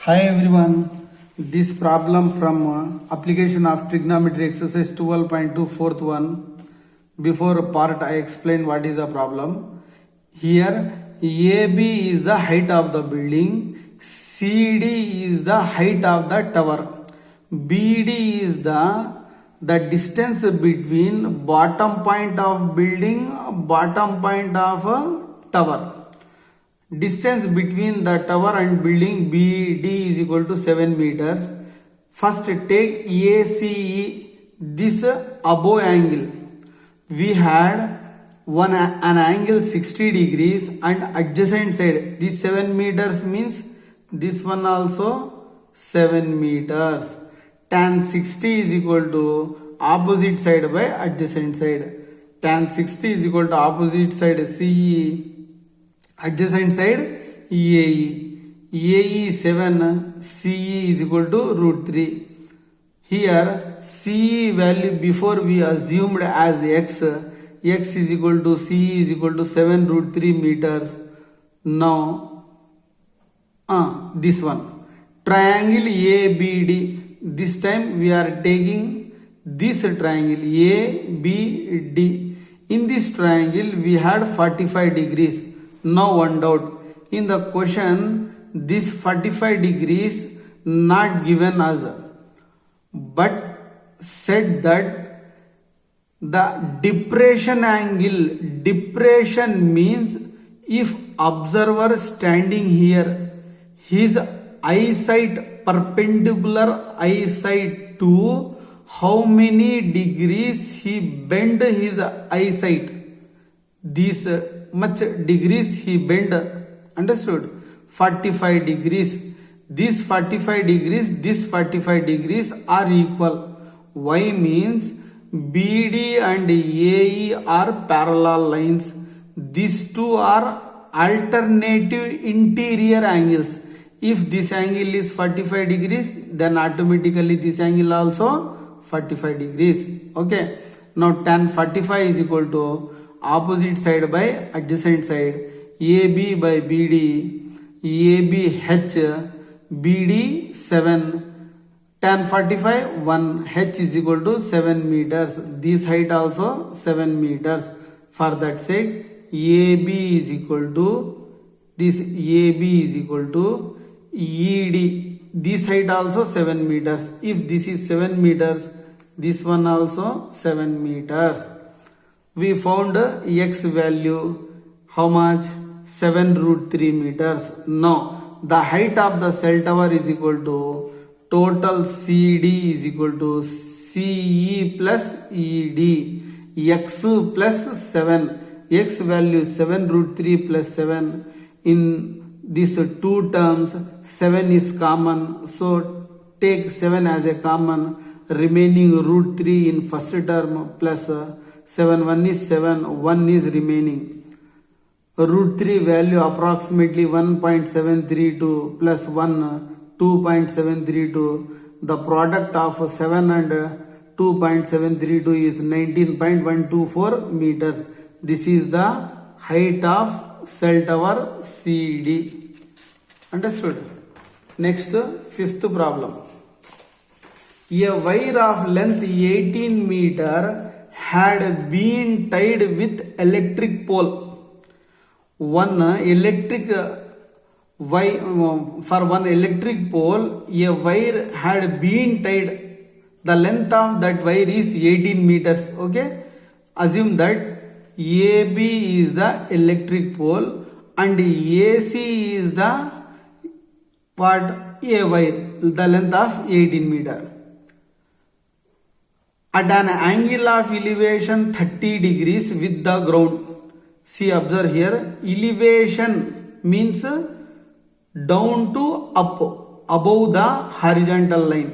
Hi everyone, this problem from application of trigonometry exercise 12.2 fourth one. Before part I explain what is the problem. Here AB is the height of the building, CD is the height of the tower, BD is the distance between bottom point of building, bottom point of tower. Distance between the tower and building BD is equal to 7 meters. First take ACE, this above angle. We had an angle 60 degrees and adjacent side. This 7 meters means this one also 7 meters. Tan 60 is equal to opposite side by adjacent side. Tan 60 is equal to opposite side CE. Adjacent side EAE. EAE 7, CE is equal to root 3. Here CE value before we assumed as x is equal to CE is equal to 7 root 3 meters. Now this one. Triangle ABD. This time we are taking this triangle ABD. In this triangle we had 45 degrees. Now one doubt, in the question this 45 degrees not given us, but said that the depression angle, depression means if observer standing here, his eyesight, perpendicular eyesight to how many degrees he bend his eyesight, this much degrees he bend, understood? 45 degrees. This 45 degrees, this 45 degrees are equal. Why means BD and AE are parallel lines. These two are alternative interior angles. If this angle is 45 degrees, then automatically this angle also 45 degrees. Okay. Now tan 45 is equal to opposite side by adjacent side, AB by BD, ABH, BD 7, tan 45 1, H is equal to 7 meters. This height also 7 meters. For that sake, AB is equal to, this AB is equal to ED. This height also 7 meters. If this is 7 meters, this one also 7 meters. We found x value, how much? 7 root 3 meters. Now the height of the cell tower is equal to total CD is equal to CE plus ED, x plus 7. X value 7 root 3 plus 7. In these two terms 7 is common, so take 7 as a common. Remaining root 3 in first term plus 7, 1 is 7, 1 is remaining. Root 3 value approximately 1.732 plus 1, 2.732. The product of 7 and 2.732 is 19.124 meters. This is the height of cell tower CD. Understood? Next, fifth problem. A wire of length 18 meter had been tied with electric pole. One electric wire, for one electric pole, a wire had been tied. The length of that wire is 18 meters. Okay, assume that AB is the electric pole and AC is the part A wire, the length of 18 meter. At an angle of elevation 30 degrees with the ground. See, observe here, elevation means down to up, above the horizontal line.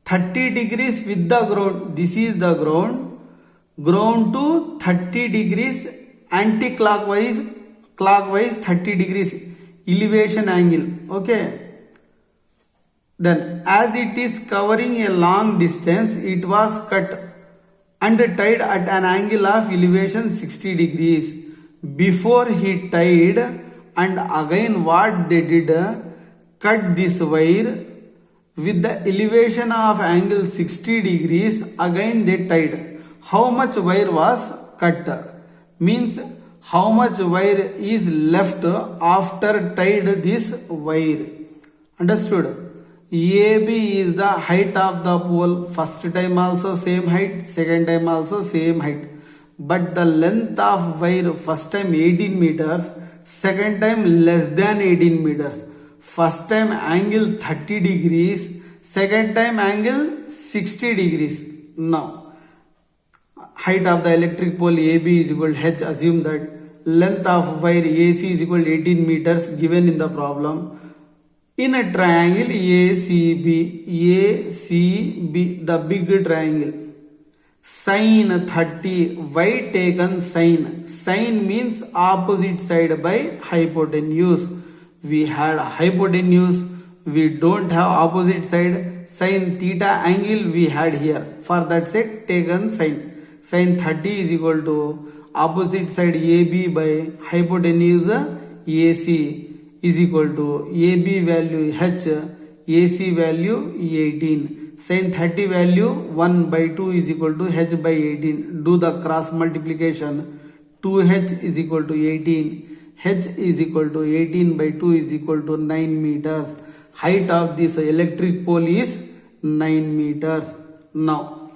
30 degrees with the ground, this is the ground. Ground to 30 degrees anti-clockwise, clockwise 30 degrees elevation angle. Okay. Then as it is covering a long distance, it was cut and tied at an angle of elevation 60 degrees. Before he tied and again what they did, cut this wire with the elevation of angle 60 degrees. Again they tied. How much wire was cut? Means how much wire is left after tied this wire. Understood? AB is the height of the pole. First time also same height, second time also same height. But the length of wire first time 18 meters, second time less than 18 meters. First time angle 30 degrees, second time angle 60 degrees. Now, height of the electric pole AB is equal to H. Assume that length of wire AC is equal to 18 meters given in the problem. In a triangle ACB, the big triangle, sine 30, why taken sine? Sine means opposite side by hypotenuse. We had hypotenuse, we don't have opposite side. Sine theta angle we had here. For that sake taken sine. Sine 30 is equal to opposite side AB by hypotenuse AC is equal to AB value H, AC value 18. Sin 30 value 1 by 2 is equal to H by 18. Do the cross multiplication. 2H is equal to 18. H is equal to 18 by 2 is equal to 9 meters. Height of this electric pole is 9 meters. Now,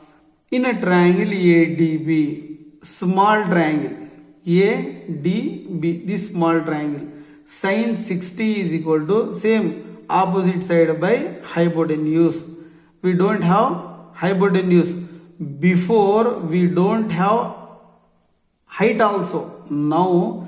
in a triangle ADB, small triangle ADB, this small triangle, sin 60 is equal to same opposite side by hypotenuse. We don't have hypotenuse. Before we don't have height also. Now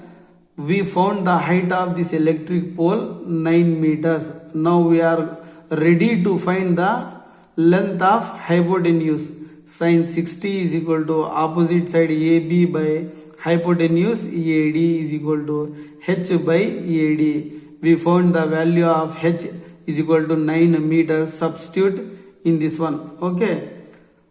we found the height of this electric pole 9 meters. Now we are ready to find the length of hypotenuse. Sin 60 is equal to opposite side AB by hypotenuse AD is equal to H by AD. We found the value of H is equal to 9 meters. Substitute in this one. Okay.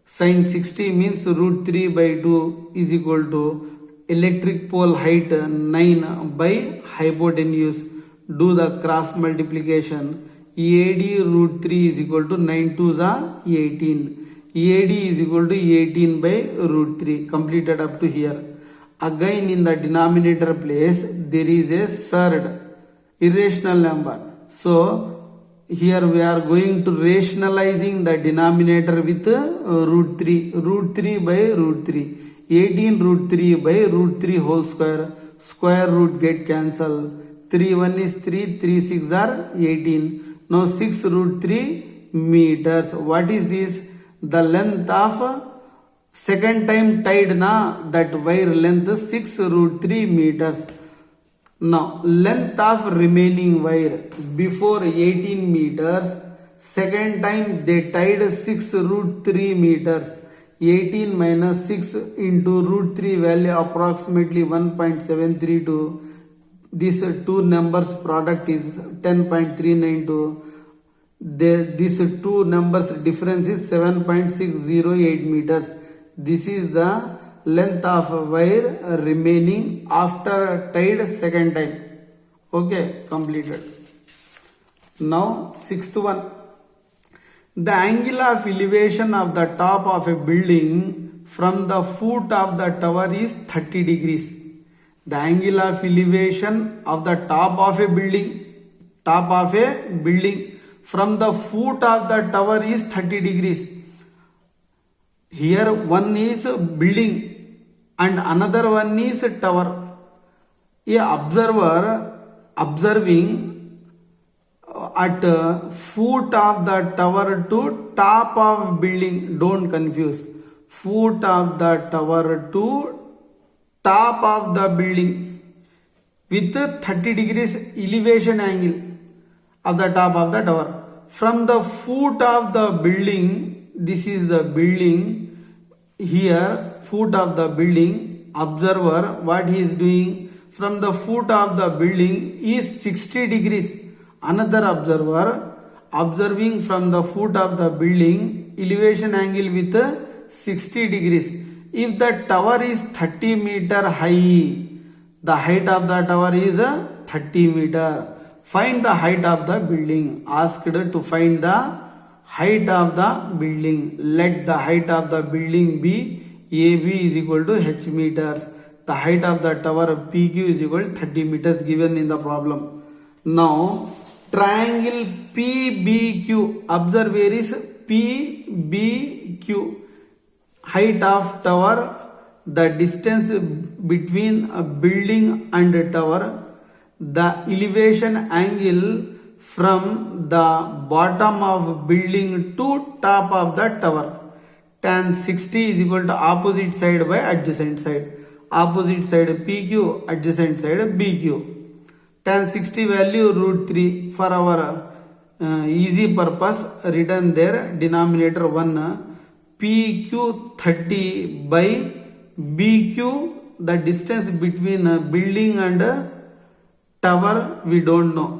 Sin 60 means root 3 by 2 is equal to electric pole height 9 by hypotenuse. Do the cross multiplication. EAD root 3 is equal to 9 to the 18. EAD is equal to 18 by root 3. Completed up to here. Again in the denominator place there is a third irrational number. So here we are going to rationalizing the denominator with root 3. Root 3 by root 3. 18 root 3 by root 3 whole square. Square root get cancel. 3 1 is 3. 3 6 are 18. Now 6 root 3 meters. What is this? The length of second time tied na, that wire length 6 root 3 meters. Now length of remaining wire before 18 meters, second time they tied 6 root 3 meters. 18 minus 6 into root 3 value approximately 1.732. These two numbers product is 10.392. These two numbers difference is 7.608 meters. This is the length of wire remaining after tied second time. Okay, completed. Now sixth one. The angle of elevation of the top of a building from the foot of the tower is 30 degrees. The angle of elevation of the top of a building from the foot of the tower is 30 degrees. Here one is building and another one is tower. A observer observing at foot of the tower to top of building. Don't confuse. Foot of the tower to top of the building with 30 degrees elevation angle of the top of the tower. From the foot of the building, this is the building. Here foot of the building, observer what he is doing, from the foot of the building is 60 degrees. Another observer observing from the foot of the building elevation angle with 60 degrees. If the tower is 30 meter high, the height of the tower is 30 meter. Find the height of the building. Asked to find the height of the building. Let the height of the building be AB is equal to h meters. The height of the tower PQ is equal to 30 meters given in the problem. Now triangle PBQ. Observe where is PBQ. Height of tower, the distance between a building and a tower, the elevation angle from the bottom of building to top of the tower. Tan 60 is equal to opposite side by adjacent side. Opposite side PQ, adjacent side BQ. Tan 60 value root 3. For our easy purpose, written there denominator 1. PQ 30 by BQ, the distance between a building and a tower we don't know.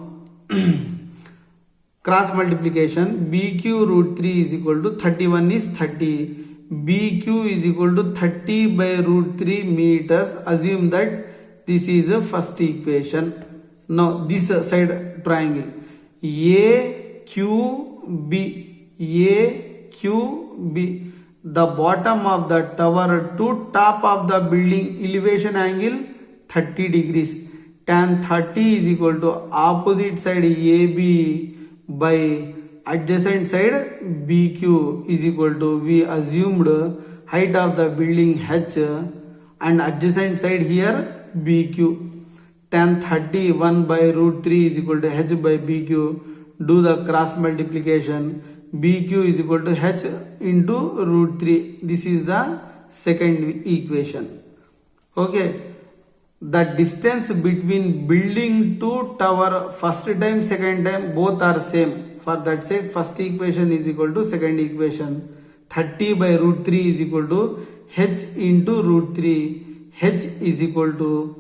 Cross multiplication, BQ root 3 is equal to 31 is 30. BQ is equal to 30 by root 3 meters. Assume that this is a first equation. Now this side triangle AQB. AQB. The bottom of the tower to top of the building elevation angle 30 degrees. Tan 30 is equal to opposite side AB by adjacent side BQ is equal to, we assumed height of the building H and adjacent side here BQ. Tan 30 1 by root 3 is equal to H by BQ. Do the cross multiplication. BQ is equal to H into root 3. This is the second equation. Okay. The distance between building to tower, first time, second time, both are same. For that sake, first equation is equal to second equation. 30 by root 3 is equal to H into root 3. H is equal to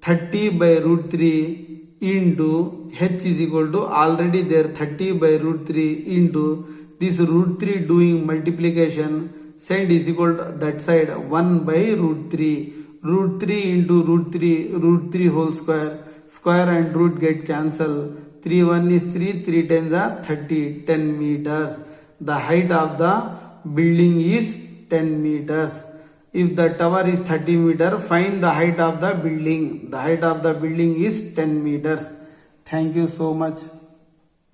30 by root 3 into H is equal to already there 30 by root 3 into this root 3 doing multiplication. Side is equal to that side 1 by root 3. Root 3 into root 3 whole square. Square and root get cancel. 3 1 is 3, 3 10s are 30, 10 meters. The height of the building is 10 meters. If the tower is 30 meters, find the height of the building. The height of the building is 10 meters. Thank you so much.